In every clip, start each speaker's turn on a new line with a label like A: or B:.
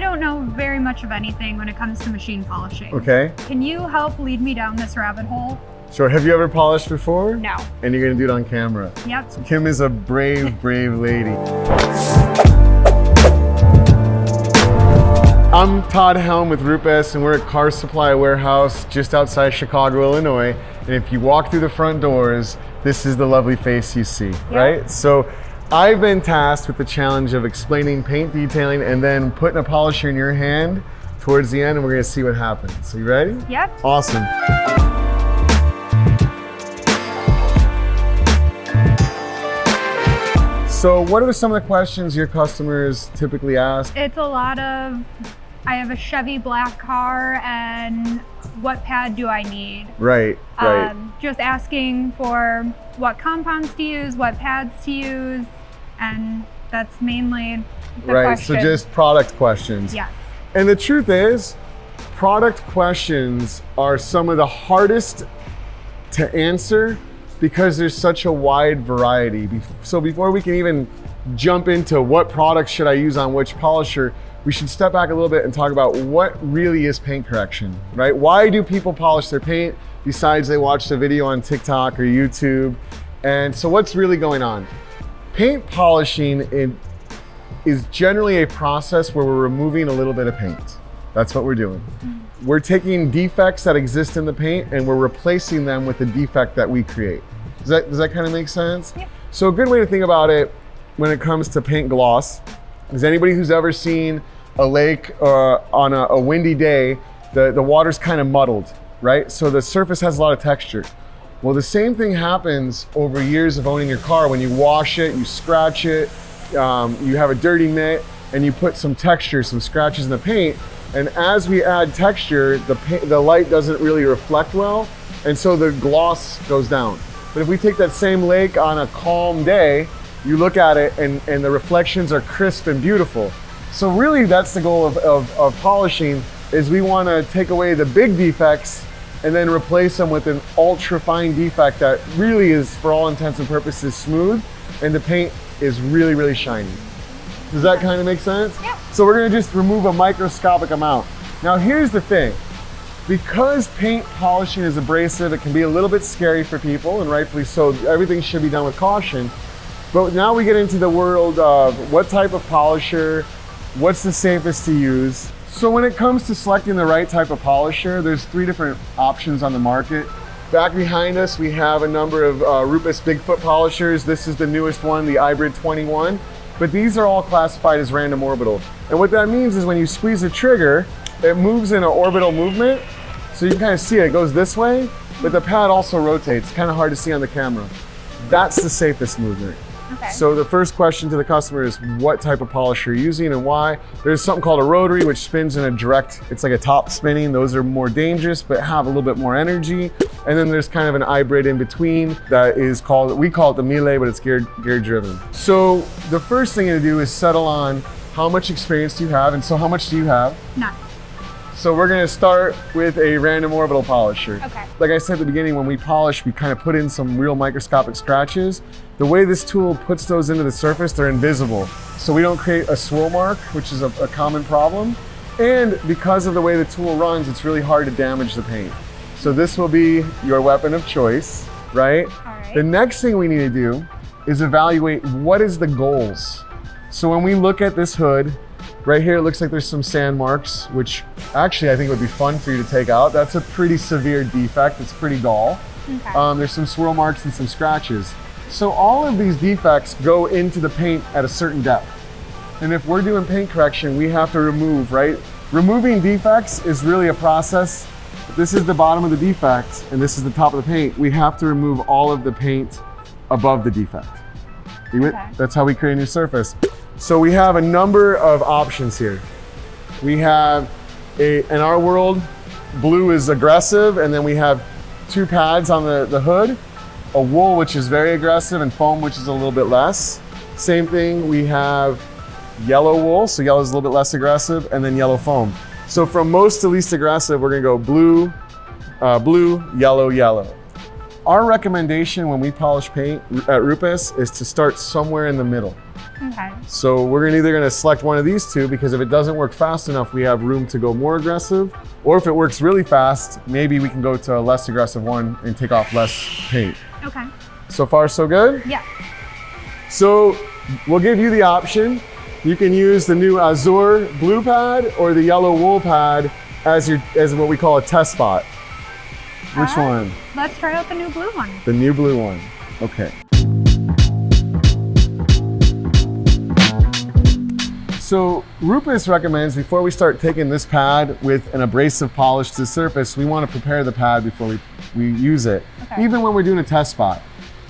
A: don't know very much of anything when it comes to machine polishing.
B: Okay.
A: Can you help lead me down this rabbit hole?
B: Sure. Have you ever polished before?
A: No.
B: And you're gonna do it on camera.
A: Yep.
B: So Kim is a brave, brave lady. I'm Todd Helm with Rupes, and we're at Car Supply Warehouse just outside Chicago, Illinois. And if you walk through the front doors, this is the lovely face you see, right? So I've been tasked with the challenge of explaining paint detailing and then putting a polisher in your hand towards the end, and we're gonna see what happens. So you ready?
A: Yep.
B: Awesome. So what are some of the questions your customers typically ask?
A: It's a lot of, I have a Chevy black car and what pad do I need?
B: Right.
A: Just asking for what compounds to use, what pads to use, and that's mainly the question.
B: So just product questions.
A: Yes.
B: And the truth is, product questions are some of the hardest to answer because there's such a wide variety. So before we can even jump into what product should I use on which polisher, we should step back a little bit and talk about what really is paint correction, right? Why do people polish their paint besides they watched a video on TikTok or YouTube? And so what's really going on? Paint polishing is generally a process where we're removing a little bit of paint. That's what we're doing. We're taking defects that exist in the paint and we're replacing them with the defect that we create. Does that kind of make sense?
A: Yep.
B: So a good way to think about it when it comes to paint gloss is anybody who's ever seen a lake on a windy day, the water's kind of muddled, right? So the surface has a lot of texture. Well, the same thing happens over years of owning your car. When you wash it, you scratch it, you have a dirty mitt, and you put some texture, some scratches in the paint. And as we add texture, the light doesn't really reflect well, and so the gloss goes down. But if we take that same lake on a calm day, you look at it and the reflections are crisp and beautiful. So really that's the goal of polishing, is we want to take away the big defects and then replace them with an ultra fine defect that really is, for all intents and purposes, smooth, and the paint is really, really shiny. Does that kind of make sense?
A: Yeah.
B: So we're gonna just remove a microscopic amount. Now here's the thing. Because paint polishing is abrasive, it can be a little bit scary for people, and rightfully so. Everything should be done with caution. But now we get into the world of what type of polisher, what's the safest to use. So when it comes to selecting the right type of polisher, there's 3 different options on the market. Back behind us, we have a number of Rupes Bigfoot polishers. This is the newest one, the Hybrid 21. But these are all classified as random orbital. And what that means is when you squeeze the trigger, it moves in an orbital movement. So you can kind of see it goes this way, but the pad also rotates. Kind of hard to see on the camera. That's the safest movement.
A: Okay.
B: So the first question to the customer is what type of polisher you're using and why. There's something called a rotary, which spins in a direct, it's like a top spinning. Those are more dangerous, but have a little bit more energy. And then there's kind of an hybrid in between that is called, we call it the melee, but it's gear driven. So the first thing to do is settle on how much experience do you have, and so how much do you have?
A: None.
B: So we're gonna start with a random orbital polisher.
A: Okay.
B: Like I said at the beginning, when we polish, we kind of put in some real microscopic scratches. The way this tool puts those into the surface, they're invisible. So we don't create a swirl mark, which is a common problem. And because of the way the tool runs, it's really hard to damage the paint. So this will be your weapon of choice, right?
A: All right.
B: The next thing we need to do is evaluate what is the goals. So when we look at this hood, right here, it looks like there's some sand marks, which actually I think would be fun for you to take out. That's a pretty severe defect. It's pretty dull.
A: Okay.
B: There's some swirl marks and some scratches. So all of these defects go into the paint at a certain depth. And if we're doing paint correction, we have to remove, right? Removing defects is really a process. If this is the bottom of the defect and this is the top of the paint, we have to remove all of the paint above the defect.
A: Okay.
B: That's how we create a new surface. So we have a number of options here. We have, in our world, blue is aggressive, and then we have 2 pads on the hood, a wool, which is very aggressive, and foam, which is a little bit less. Same thing, we have yellow wool, so yellow is a little bit less aggressive, and then yellow foam. So from most to least aggressive, we're gonna go blue, blue, yellow, yellow. Our recommendation when we polish paint at Rupes is to start somewhere in the middle.
A: Okay.
B: So we're either gonna select one of these two, because if it doesn't work fast enough, we have room to go more aggressive. Or if it works really fast, maybe we can go to a less aggressive one and take off less paint.
A: Okay.
B: So far, so good?
A: Yeah.
B: So we'll give you the option. You can use the new Azure blue pad or the yellow wool pad as what we call a test spot. Which one?
A: Let's try out the new blue one.
B: The new blue one. Okay. So Rupes recommends before we start taking this pad with an abrasive polish to the surface, we want to prepare the pad before we use it, even when we're doing a test spot.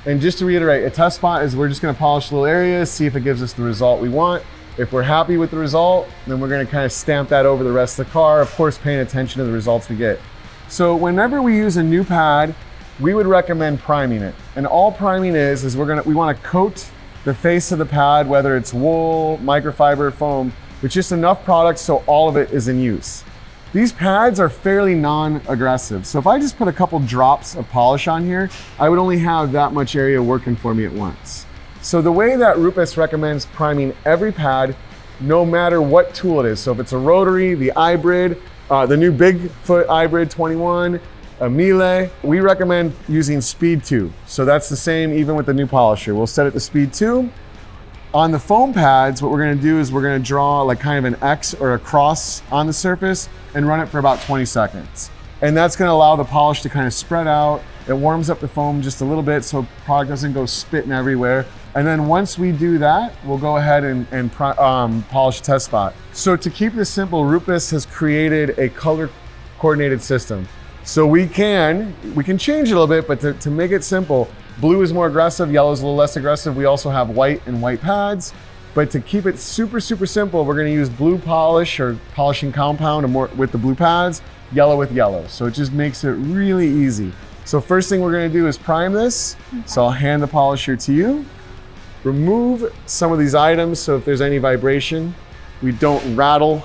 B: And just to reiterate, a test spot is we're just going to polish little areas, see if it gives us the result we want. If we're happy with the result, then we're going to kind of stamp that over the rest of the car, of course paying attention to the results we get. So whenever we use a new pad, we would recommend priming it. And all priming is we want to coat the face of the pad, whether it's wool, microfiber, foam, with just enough product so all of it is in use. These pads are fairly non-aggressive. So if I just put a couple drops of polish on here, I would only have that much area working for me at once. So the way that Rupes recommends priming every pad, no matter what tool it is. So if it's a rotary, the iBrid, the new Bigfoot iBrid 21, a Miele, we recommend using speed 2. So that's the same even with the new polisher. We'll set it to speed 2. On the foam pads, what we're gonna do is we're gonna draw like kind of an X or a cross on the surface and run it for about 20 seconds. And that's gonna allow the polish to kind of spread out. It warms up the foam just a little bit so product doesn't go spitting everywhere. And then once we do that, we'll go ahead and polish the test spot. So to keep this simple, Rupes has created a color coordinated system. So we can change it a little bit, but to make it simple, blue is more aggressive, yellow is a little less aggressive. We also have white and white pads, but to keep it super, super simple, we're gonna use blue polish or polishing compound with the blue pads, yellow with yellow. So it just makes it really easy. So first thing we're gonna do is prime this. Okay. So I'll hand the polisher to you. Remove some of these items so if there's any vibration, we don't rattle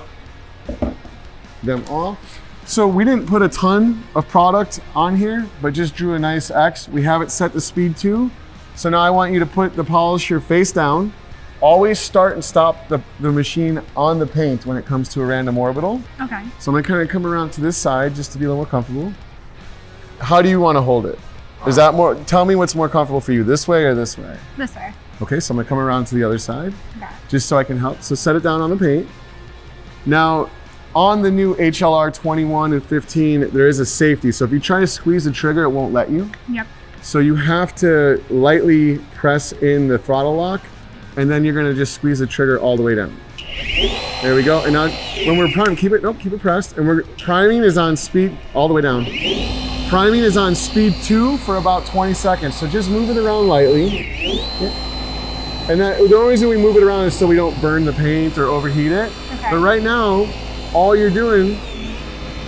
B: them off. So we didn't put a ton of product on here, but just drew a nice X. We have it set to speed 2. So now I want you to put the polisher face down. Always start and stop the machine on the paint when it comes to a random orbital.
A: Okay.
B: So I'm gonna kind of come around to this side just to be a little more comfortable. How do you want to hold it? Is that more, tell me what's more comfortable for you, this way or this way?
A: This way.
B: Okay, so I'm gonna come around to the other side,
A: Okay.
B: just so I can help. So set it down on the paint. Now, on the new HLR 21 and 15, there is a safety. So if you try to squeeze the trigger, it won't let you.
A: Yep.
B: So you have to lightly press in the throttle lock, and then you're gonna just squeeze the trigger all the way down. There we go. And now when we're priming, keep it pressed. And priming is on speed all the way down. Priming is on speed 2 for about 20 seconds. So just move it around lightly. And the only reason we move it around is so we don't burn the paint or overheat it.
A: Okay.
B: But right now, all you're doing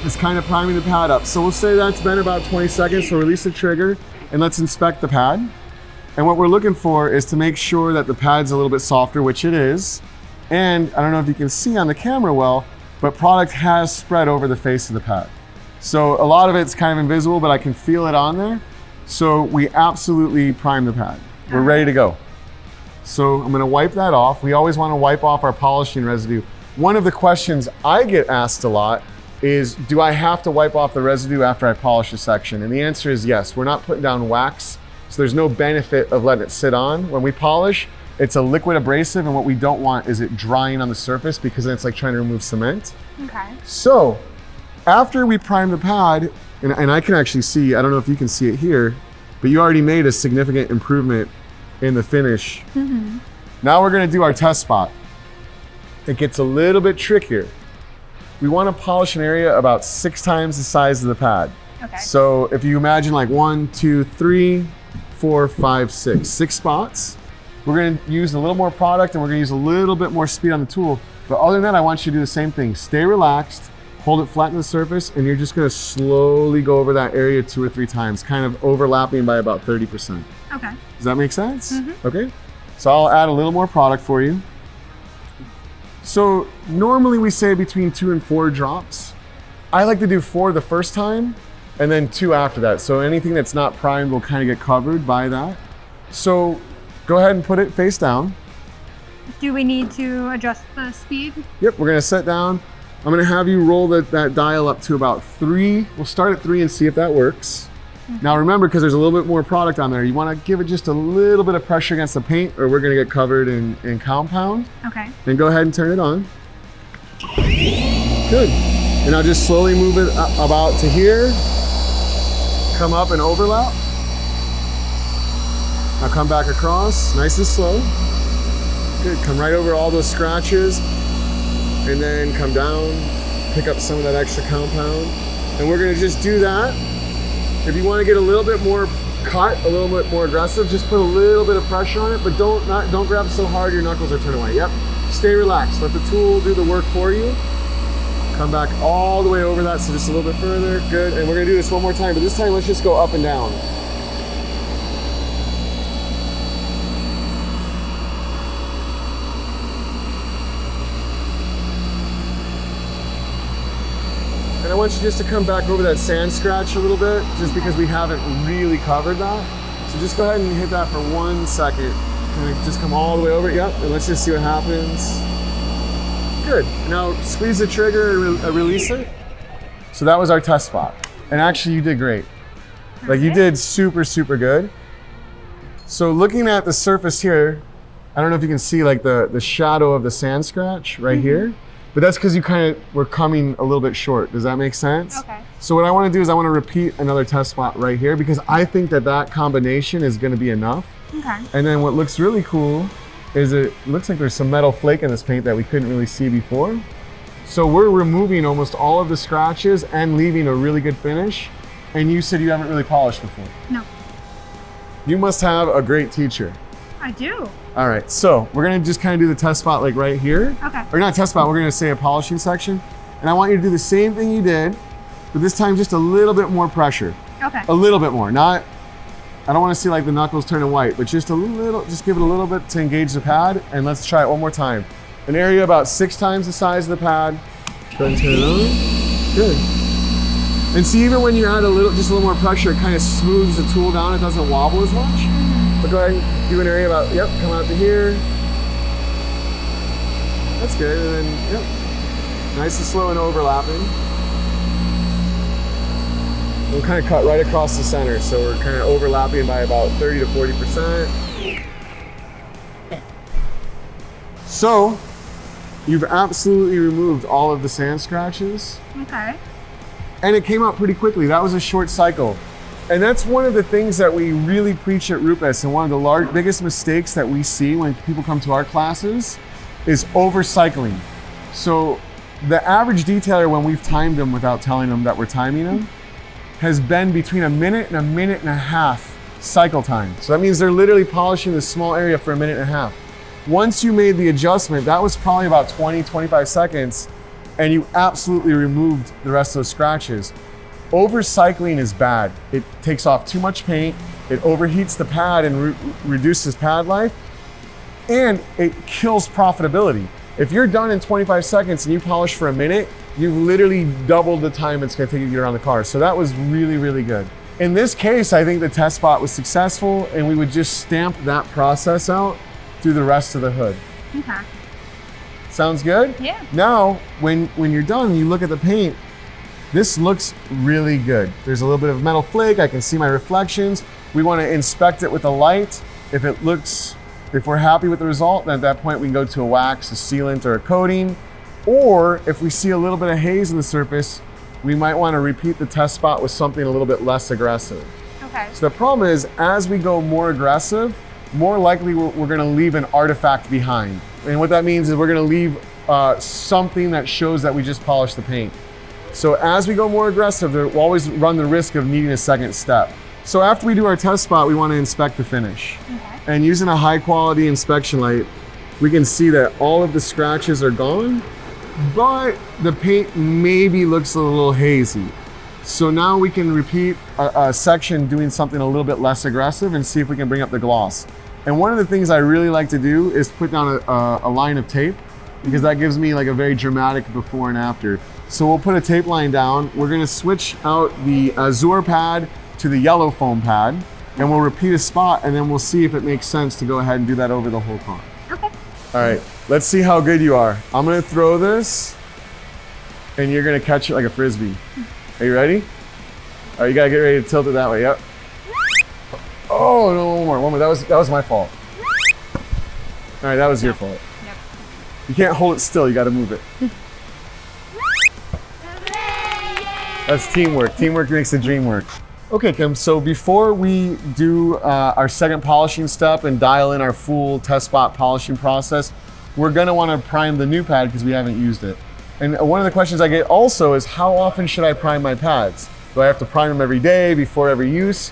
B: is kind of priming the pad up. So we'll say that's been about 20 seconds. So release the trigger and let's inspect the pad. And what we're looking for is to make sure that the pad's a little bit softer, which it is. And I don't know if you can see on the camera well, but product has spread over the face of the pad. So a lot of it's kind of invisible, but I can feel it on there. So we absolutely prime the pad. We're ready to go. So I'm gonna wipe that off. We always wanna wipe off our polishing residue. One of the questions I get asked a lot is, do I have to wipe off the residue after I polish a section? And the answer is yes. We're not putting down wax, so there's no benefit of letting it sit on. When we polish, it's a liquid abrasive, and what we don't want is it drying on the surface because then it's like trying to remove cement.
A: Okay.
B: So after we prime the pad, and I can actually see, I don't know if you can see it here, but you already made a significant improvement in the finish. Mm-hmm. Now we're gonna do our test spot. It gets a little bit trickier. We wanna polish an area about 6 times the size of the pad.
A: Okay.
B: So if you imagine like 1, 2, 3, 4, 5, 6, 6 spots, we're gonna use a little more product and we're gonna use a little bit more speed on the tool. But other than that, I want you to do the same thing. Stay relaxed, hold it flat to the surface, and you're just gonna slowly go over that area 2 or 3 times, kind of overlapping by about 30%.
A: Okay.
B: Does that make sense?
A: Mm-hmm.
B: Okay. So I'll add a little more product for you. So normally we say between 2 and 4 drops. I like to do 4 the first time and then 2 after that. So anything that's not primed will kind of get covered by that. So go ahead and put it face down.
A: Do we need to adjust the speed?
B: Yep, we're gonna set down. I'm gonna have you roll that dial up to about 3. We'll start at 3 and see if that works. Now remember, because there's a little bit more product on there, you wanna give it just a little bit of pressure against the paint or we're gonna get covered in compound.
A: Okay.
B: Then go ahead and turn it on. Good. And I'll just slowly move it about to here. Come up and overlap. Now come back across, nice and slow. Good, come right over all those scratches and then come down, pick up some of that extra compound. And we're gonna just do that. If you wanna get a little bit more cut, a little bit more aggressive, just put a little bit of pressure on it, but don't grab so hard your knuckles are turning white. Yep, stay relaxed. Let the tool do the work for you. Come back all the way over that, so just a little bit further, good. And we're gonna do this one more time, but this time let's just go up and down. And I want you just to come back over that sand scratch a little bit, just because we haven't really covered that. So just go ahead and hit that for 1 second. And just come all the way over, yep, and let's just see what happens. Good, now squeeze the trigger and release it. So that was our test spot. And actually you did great. Like you did super, super good. So looking at the surface here, I don't know if you can see like the shadow of the sand scratch right here. But that's because you kind of were coming a little bit short. Does that make sense?
A: Okay.
B: So what I want to do is I want to repeat another test spot right here because I think that combination is going to be enough.
A: Okay.
B: And then what looks really cool is it looks like there's some metal flake in this paint that we couldn't really see before. So we're removing almost all of the scratches and leaving a really good finish. And you said you haven't really polished before.
A: No.
B: You must have a great teacher.
A: I do.
B: All right, so we're gonna just kind of do the test spot like right here.
A: Okay.
B: Or not test spot, we're gonna say a polishing section. And I want you to do the same thing you did, but this time just a little bit more pressure.
A: Okay.
B: A little bit more, I don't wanna see like the knuckles turning white, but just a little, just give it a little bit to engage the pad, and let's try it one more time. An area about 6 times the size of the pad. Go ahead and turn it on. Good. And see, even when you add just a little more pressure, it kind of smooths the tool down, it doesn't wobble as much. But go ahead and do an area about, yep, come out to here. That's good, and then, yep, nice and slow and overlapping. We'll kind of cut right across the center, so we're kind of overlapping by about 30 to 40%. So, you've absolutely removed all of the sand scratches.
A: Okay.
B: And it came out pretty quickly. That was a short cycle. And that's one of the things that we really preach at Rupes, and one of the biggest mistakes that we see when people come to our classes is overcycling. So the average detailer, when we've timed them without telling them that we're timing them, has been between a minute and a minute and a half cycle time. So that means they're literally polishing this small area for a minute and a half. Once you made the adjustment, that was probably about 20, 25 seconds, and you absolutely removed the rest of those scratches. Overcycling is bad. It takes off too much paint, it overheats the pad and reduces pad life, and it kills profitability. If you're done in 25 seconds and you polish for a minute, you've literally doubled the time it's gonna take you to get around the car. So that was really, really good. In this case, I think the test spot was successful, and we would just stamp that process out through the rest of the hood.
A: Okay.
B: Sounds good?
A: Yeah.
B: Now, when you're done, you look at the paint, this looks really good. There's a little bit of metal flake. I can see my reflections. We want to inspect it with a light. If we're happy with the result, then at that point we can go to a wax, a sealant, or a coating. Or if we see a little bit of haze in the surface, we might want to repeat the test spot with something a little bit less aggressive.
A: Okay.
B: So the problem is, as we go more aggressive, more likely we're going to leave an artifact behind. And what that means is we're going to leave something that shows that we just polished the paint. So as we go more aggressive, we'll always run the risk of needing a second step. So after we do our test spot, we want to inspect the finish.
A: Okay.
B: And using a high quality inspection light, we can see that all of the scratches are gone, but the paint maybe looks a little hazy. So now we can repeat a section doing something a little bit less aggressive and see if we can bring up the gloss. And one of the things I really like to do is put down a line of tape, because that gives me like a very dramatic before and after. So we'll put a tape line down. We're gonna switch out the azure pad to the yellow foam pad, and we'll repeat a spot, and then we'll see if it makes sense to go ahead and do that over the whole car.
A: Okay.
B: All right, let's see how good you are. I'm gonna throw this and you're gonna catch it like a Frisbee. Are you ready? All right, you gotta get ready to tilt it that way, yep. Oh, no, one more, that was my fault. All right, that was your fault.
A: Yep.
B: You can't hold it still, you gotta move it. That's teamwork. Teamwork makes the dream work. Okay, Kim, so before we do our second polishing step and dial in our full test spot polishing process, we're gonna wanna prime the new pad because we haven't used it. And one of the questions I get also is how often should I prime my pads? Do I have to prime them every day before every use?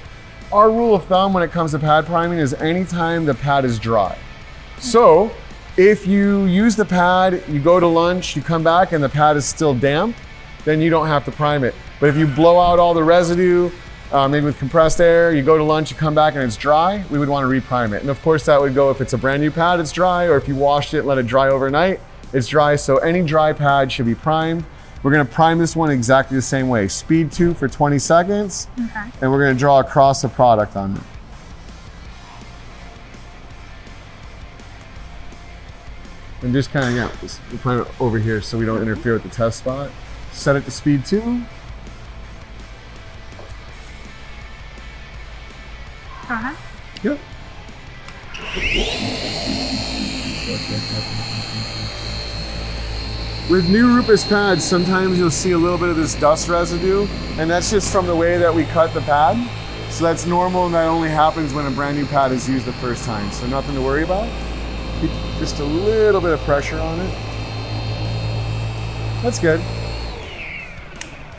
B: Our rule of thumb when it comes to pad priming is anytime the pad is dry. So if you use the pad, you go to lunch, you come back and the pad is still damp, then you don't have to prime it. But if you blow out all the residue, maybe with compressed air, you go to lunch, you come back and it's dry, we would want to reprime it. And of course that would go if it's a brand new pad, it's dry, or if you washed it and let it dry overnight, it's dry. So any dry pad should be primed. We're gonna prime this one exactly the same way. Speed 2 for 20 seconds,
A: Okay.
B: and we're gonna draw across the product on it. And just kind of, yeah, just prime it over here so we don't interfere with the test spot. Set it to speed 2.
A: Go ahead.
B: Yep. With new Rupes pads, sometimes you'll see a little bit of this dust residue, and that's just from the way that we cut the pad. So that's normal, and that only happens when a brand new pad is used the first time. So nothing to worry about. Keep just a little bit of pressure on it. That's good.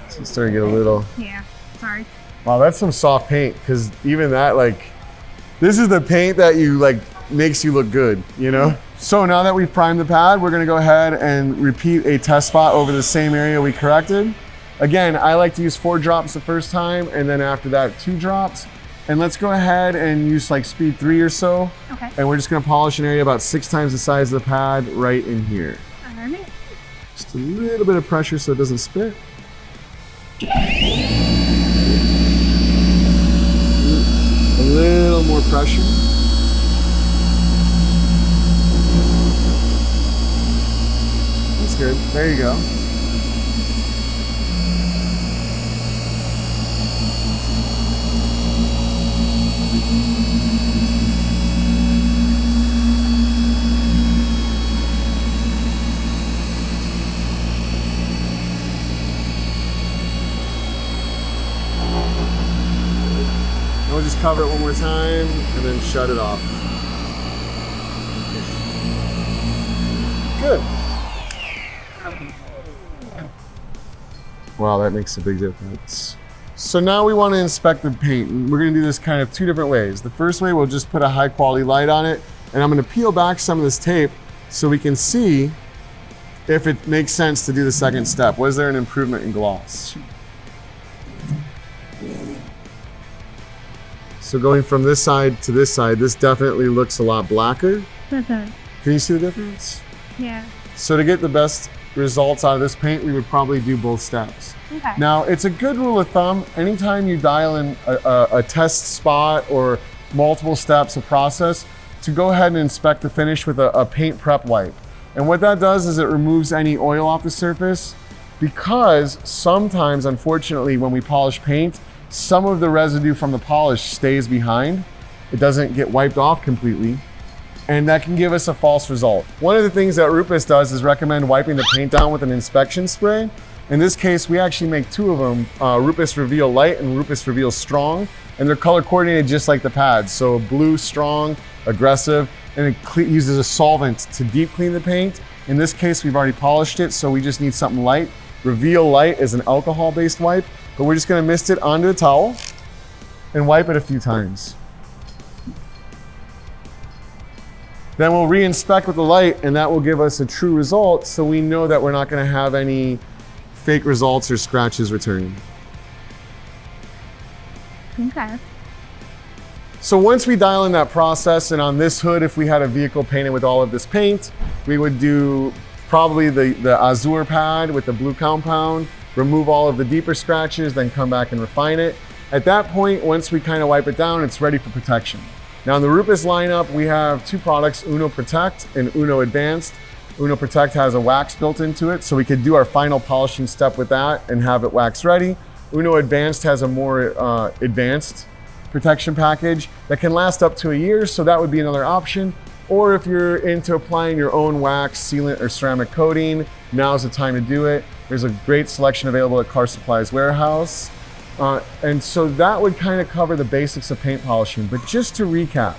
B: So it's starting to get a little.
A: Yeah, sorry.
B: Wow, that's some soft paint, because even that, like, this is the paint that you, like, makes you look good, you know? So now that we've primed the pad, we're gonna go ahead and repeat a test spot over the same area we corrected. Again, I like to use 4 drops the first time, and then after that, 2 drops. And let's go ahead and use like speed 3 or so.
A: Okay.
B: And we're just gonna polish an area about 6 times the size of the pad right in here.
A: All right.
B: Just a little bit of pressure so it doesn't spit. A little more pressure. That's good. There you go. We'll just cover it one more time and then shut it off. Good. Wow, that makes a big difference. So now we want to inspect the paint. And we're going to do this kind of 2 different ways. The first way, we'll just put a high quality light on it, and I'm going to peel back some of this tape so we can see if it makes sense to do the second step. Was there an improvement in gloss? So going from this side to this side, this definitely looks a lot blacker. Can you see the difference?
A: Yeah.
B: So to get the best results out of this paint, we would probably do both steps.
A: Okay.
B: Now, it's a good rule of thumb, anytime you dial in a test spot or multiple steps of process, to go ahead and inspect the finish with a paint prep wipe. And what that does is it removes any oil off the surface, because sometimes, unfortunately, when we polish paint, some of the residue from the polish stays behind. It doesn't get wiped off completely, and that can give us a false result. One of the things that Rupes does is recommend wiping the paint down with an inspection spray. In this case, we actually make 2 of them, Rupes Reveal Light and Rupes Reveal Strong, and they're color coordinated just like the pads. So blue, strong, aggressive, and it uses a solvent to deep clean the paint. In this case, we've already polished it, so we just need something light. Reveal Light is an alcohol-based wipe, but we're just gonna mist it onto a towel and wipe it a few times. Then we'll re-inspect with the light, and that will give us a true result, so we know that we're not gonna have any fake results or scratches returning.
A: Okay.
B: So once we dial in that process, and on this hood, if we had a vehicle painted with all of this paint, we would do probably the Azure pad with the blue compound, remove all of the deeper scratches, then come back and refine it. At that point, once we kind of wipe it down, it's ready for protection. Now in the Rupes lineup, we have two products, Uno Protect and Uno Advanced. Uno Protect has a wax built into it, so we could do our final polishing step with that and have it wax ready. Uno Advanced has a more advanced protection package that can last up to a year, so that would be another option. Or if you're into applying your own wax, sealant, or ceramic coating, now's the time to do it. There's a great selection available at Car Supply's warehouse. And so that would kind of cover the basics of paint polishing. But just to recap,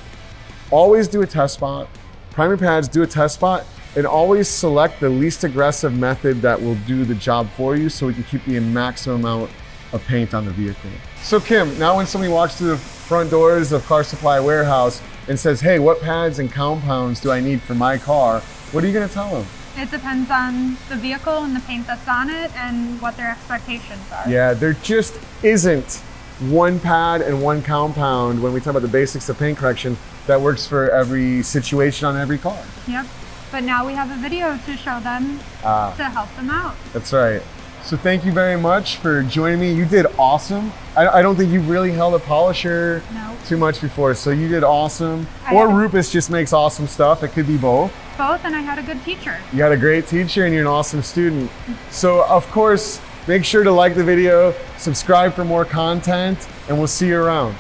B: always do a test spot. Primer pads, do a test spot, and always select the least aggressive method that will do the job for you so we can keep the maximum amount of paint on the vehicle. So Kim, now when somebody walks through the front doors of Car Supply warehouse and says, hey, what pads and compounds do I need for my car? What are you gonna tell them?
A: It depends on the vehicle and the paint that's on it and what their expectations are.
B: Yeah, there just isn't one pad and one compound when we talk about the basics of paint correction that works for every situation on every car.
A: Yep, but now we have a video to show them to help them out.
B: That's right. So thank you very much for joining me. You did awesome. I don't think you've really held a polisher too much before, so you did awesome. Or Rupes just makes awesome stuff. It could be both.
A: Both, and I had a good teacher.
B: You had a great teacher and you're an awesome student. So of course, make sure to like the video, subscribe for more content, and we'll see you around.